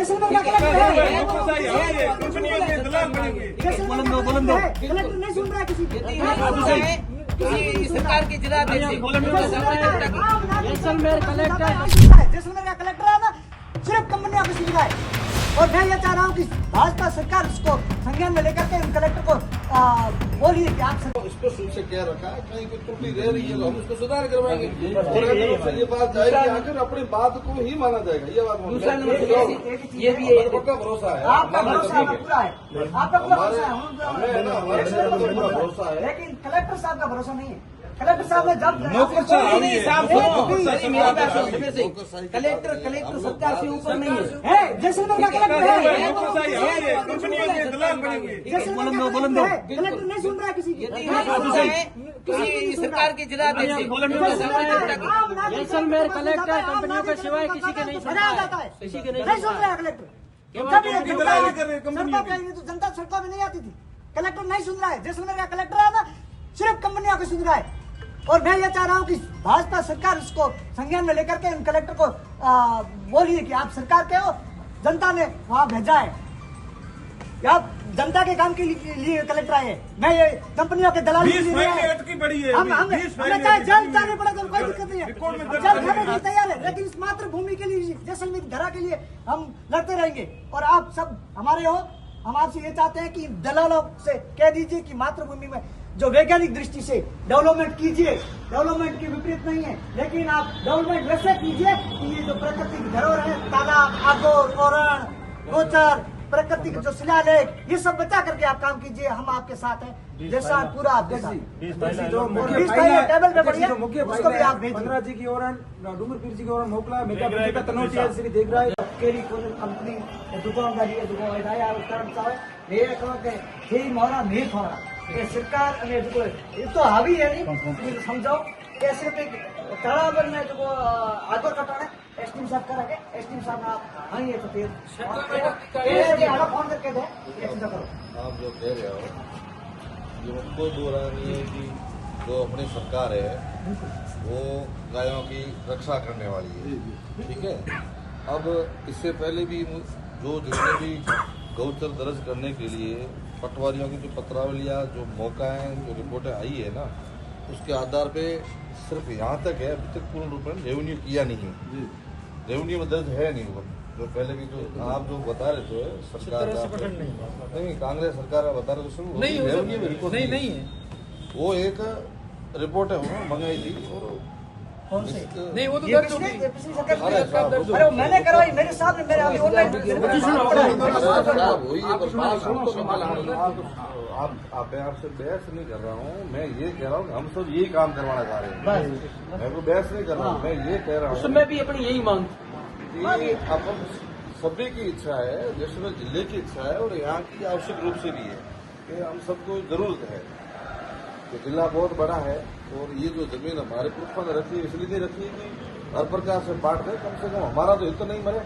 जैसलमेर का कलेक्टर है, कलेक्टर नहीं सुन रहा है किसी की। सरकार के जिला जैसलमेर कलेक्टर है ना, सिर्फ कंपनियों की सुविधा है। और मैं ये चाह रहा हूँ कि भाजपा सरकार इसको संज्ञान में लेकर के कलेक्टर को बोलिए कि आप स्पष्ट रूप से कह रखा है, कहीं कोई त्रुटि रह रही है तो हम उसको सुधार करवाएंगे और अगर उससे ये बात जाएगी आखिर अपनी बात को ही माना जाएगा। ये बात ये भी है, पक्का भरोसा है, आपका भरोसा पूरा है, आपका पूरा भरोसा है, हमारे भरोसा है। लेकिन कलेक्टर साहब का भरोसा नहीं है। कलेक्टर साहब ने जब कलेक्टर सरकार से ऊपर नहीं है। जैसलमेर का कलेक्टर है, कलेक्टर नहीं सुन रहा है किसी की। किसी सरकार के जिला जैसलमेर कलेक्टर कंपनियों के सिवाय किसी के नहीं सुना जाता है, किसी के नहीं सुन रहा है कलेक्टर। जनता सड़कों में नहीं आती थी, कलेक्टर नहीं सुन रहा है। जैसलमेर का कलेक्टर है ना, सिर्फ कंपनियों की सुविधा है। और मैं ये चाह रहा हूँ कि भाजपा सरकार इसको संज्ञान में लेकर के इन कलेक्टर को बोलिए कि आप सरकार के हो, जनता ने वहां भेजा है, आप जनता के काम के लिए कलेक्टर आए हैं। मैं ये कंपनियों के दलाल की बड़ी है, हमें चाहे जेल जाने पड़े तो कोई दिक्कत नहीं है, जेल खाने के लिए तैयार है, लेकिन इस मातृभूमि के लिए, जैसलमेर की धरा के लिए हम लड़ते रहेंगे। और आप सब हमारे हो, हम आपसे ये चाहते हैं कि दलालों से कह दीजिए कि मातृभूमि में जो वैज्ञानिक दृष्टि से डेवलपमेंट कीजिए, डेवलपमेंट की विपरीत नहीं है, लेकिन आप डेवलपमेंट वैसे कीजिए कि ये जो प्राकृतिक धरोहर है, तालाब, आगोर, ओरण, गोचर, प्रकृति के जो शिलालेख, ये सब बचा करके आप काम कीजिए। हम आपके साथ हैं, जैसा पूरा आपके साथ। टेबल पे बढ़िया, उसको भी आप भेजिए। 15 जी की ओरण, डूंगर पीर जी की ओरण मोकला मेका का तनोटी श्री देख रहा है केरी कोई कंपनी दुकानदारी है, दुकान है कर्मचारी मेरे कहो के हे मोरा नहीं थोड़ा ये सरकार ने जो ये तो हावी है नहीं समझाओ कैसे पे तड़ावर में जो आगोर कटाने एसटीएम साहब कराके एसटीएम साहब आप हाँ ये तो फिर ये आला फोन करके दे ये चिंता करो। आप जो कह रहे हो ये उनको दो रहा नहीं है कि जो अपनी सरकार है वो गायों की रक्षा करने वाली है, ठीक है। अब इससे पहले भी जो जितने भी गौचर दर्ज करने के लिए पटवारियों की जो पत्रावलियाँ जो मौका है जो रिपोर्टें आई है ना, उसके आधार पे सिर्फ यहाँ तक है, अभी तक पूर्ण रूप में रेवेन्यू किया नहीं है, रेवेन्यू में दर्ज है नहीं। वो जो पहले की जो आप जो बता रहे थे सरकार नहीं कांग्रेस सरकार बता रहे थे रेवेन्यू में रिपोर्ट नहीं है, वो एक रिपोर्ट है उन्होंने मंगाई थी और नहीं वो तो अरे मैंने करवाई मेरे सामने मेरे अभी ऑनलाइन आपसे बहस नहीं कर रहा हूँ, मैं ये कह रहा हूँ हम सब यही काम करवाना चाह रहे हैं। मैं को बहस नहीं कर रहा हूँ, मैं ये कह रहा हूँ उसमें भी अपनी यही मांग अपन सभी की इच्छा है, जैसलमेर जिले की इच्छा है और यहाँ की आवश्यक रूप से भी है कि हम सबको जरूरत है कि जिला बहुत बड़ा है और ये जो जमीन हमारे पुरखों ने रखी है इसलिए नहीं रखी कि हर प्रकार से बांट दे, कम से कम हमारा तो हित नहीं मरे,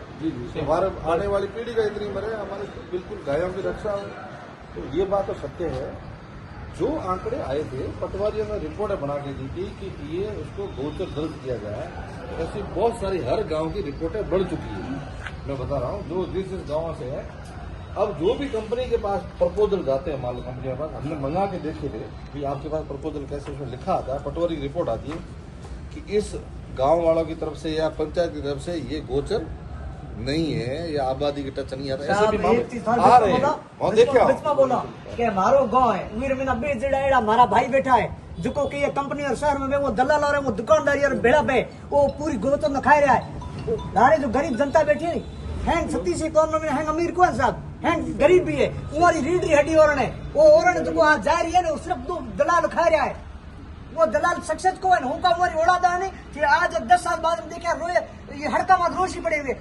हमारे आने वाली पीढ़ी का इतनी मरे, हमारे बिल्कुल गायों की रक्षा हो। तो ये बात तो सत्य है। जो आंकड़े आए थे पटवारियों ने रिपोर्टें बना के दी थी कि ये उसको गौचर दर्ज किया जाए, ऐसी बहुत सारी हर गांव की रिपोर्टें बढ़ चुकी है। मैं बता रहा हूँ जो जिस गांव से है, अब जो भी कंपनी के पास प्रपोजल जाते हैं, मान लो कंपनी के पास हमने मंगा के देखे थे कि आपके पास प्रपोजल कैसे, उसमें लिखा आता है, पटवारी की रिपोर्ट आती है कि इस गांव वालों की तरफ से या पंचायत की तरफ से ये गोचर नहीं है या आबादी के टच नहीं आता, ऐसे भी आ रहे हैं। देखिए बोला कि हमारो गाँव है उमीर में 90 जड़ा हमारा भाई बैठा है जो कि ये कंपनी और शहर में वो दलाल और वो दुकानदारी और बेड़ा पे वो पूरी गोचर न खाए रहा है। सारे जो गरीब जनता बैठी है हैं सतीश कौन में हैं अमीर कौन साहब हैं गरीब भी है, तुम्हारी रीढ़ी हड्डी ओरण है, वो ओरण जो वहाँ जा रही है ना सिर्फ दो दलाल खा रहा है, वो दलाल सक्सेस को है ना उनका हमारी ओढ़ादा नहीं फिर आज 10 साल बाद में देखा रोए ये हड़का मत रोशी पड़े हुए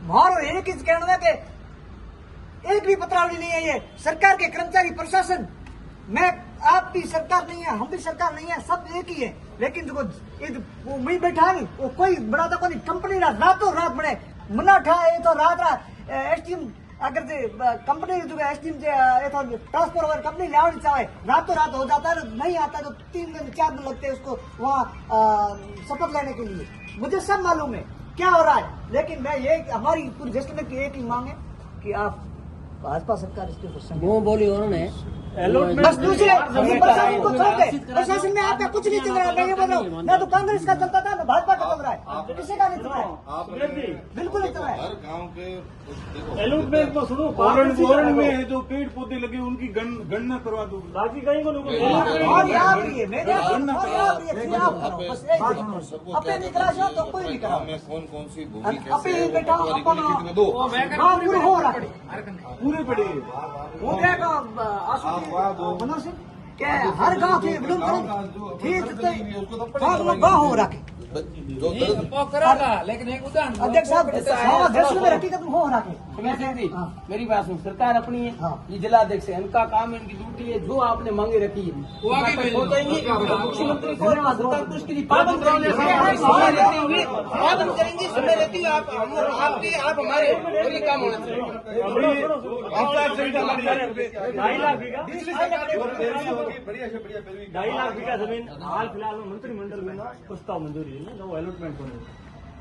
मारो एक ही कहना है कि एक भी पत्रावली नहीं है। ये सरकार के कर्मचारी प्रशासन मैं आप भी सरकार नहीं है, हम भी सरकार नहीं है, सब एक ही है, लेकिन जो वो मैं बैठा नहीं वो कोई बड़ा तो कोई कंपनी रातों रात बने मना ठा ये तो रात एसटीएम अगर कंपनी जो एसटीएम तो ट्रांसपोर्ट वगैरह कंपनी लावनी चाहे रातों रात हो जाता है, नहीं आता तो 3 दिन 4 दिन लगते हैं उसको वहाँ शपथ लेने के लिए, मुझे सब मालूम है। क्या हो रहा है। लेकिन मैं ये हमारी पूरी जस्ट में एक ही मांग है कि आप भाजपा सरकार इसके ऊपर संज्ञान मुंह बोली उन्होंने बस दूसरे प्रशासन को छोड़ दे। प्रशासन में आपका कुछ नहीं चल रहा है। मैं ये बोल रहा हूँ, ना तो कांग्रेस का चलता था, ना भाजपा का चल रहा है, किसी का नहीं चल रहा है, बिल्कुल नहीं चल रहा है। हर गांव के देखो अलॉटमेंट में सुनो, वारंट में है जो पेड़ पौधे लगे उनकी गणना करवा दो, बाकी कहीं को लोगों और याद रही है मेरे और याद रही है फिर आप करो, बस यही अपने निकला जाओ तो कोई नहीं करा में कौन कौन सी भूमि अपने कैसे बेटा पटवारी को अपन लिखित में दो गाँव पूरे हो रहा है पूरे पड़े। हो गया मनोज सिंह क्या हर गांव के विलुम करो ठीक पांच लोग गाँव हो रखे जो दर्द करेगा, लेकिन एक उदाहरण अध्यक्ष साहब देश में हकीकत में हो रखे सुमेश सिंह जी, हाँ। मेरी बात सुन, सरकार अपनी है, हाँ। ये जिला अध्यक्ष है, इनका काम है, इनकी ड्यूटी है, जो आपने मांगे रखी है वो आगे पहुंचाएंगे। मुख्यमंत्री को उसके लिए पाबंद करेंगे, पाबंद करेंगे, समय रहती है आप हमारे और ये काम होना चाहिए। 2.5 लाख बीघा जमीन हाल फिलहाल में मंत्रिमंडल में ना प्रस्ताव मंजूरी है ना, वो अलॉटमेंट होने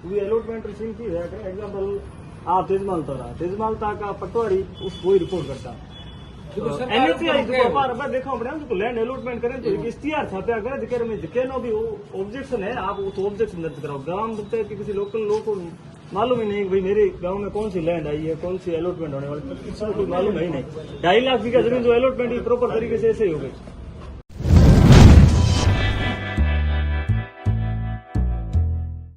वो अलॉटमेंट रिसीव की है। एग्जाम्पल आप तेजमालता रहा, तेजमालता का पटवारी उसको ही रिपोर्ट करता एनएचआई देखो तो लैंड अलॉटमेंट करें तो एक इश्तिहार छापा करे जिक्र में जिक्र नो भी ऑब्जेक्शन है, आप वो तो ऑब्जेक्शन दर्ज कराओ। ग्राम पंचायत के किसी लोकल लोग को मालूम ही नहीं कि भाई मेरे गांव में कौन सी लैंड आई है, कौन सी अलॉटमेंट होने वाली, किसी को कोई मालूम है ही नहीं। 2.5 लाख बीघा जमीन जो अलॉटमेंट प्रॉपर तरीके से ऐसे ही हो गई।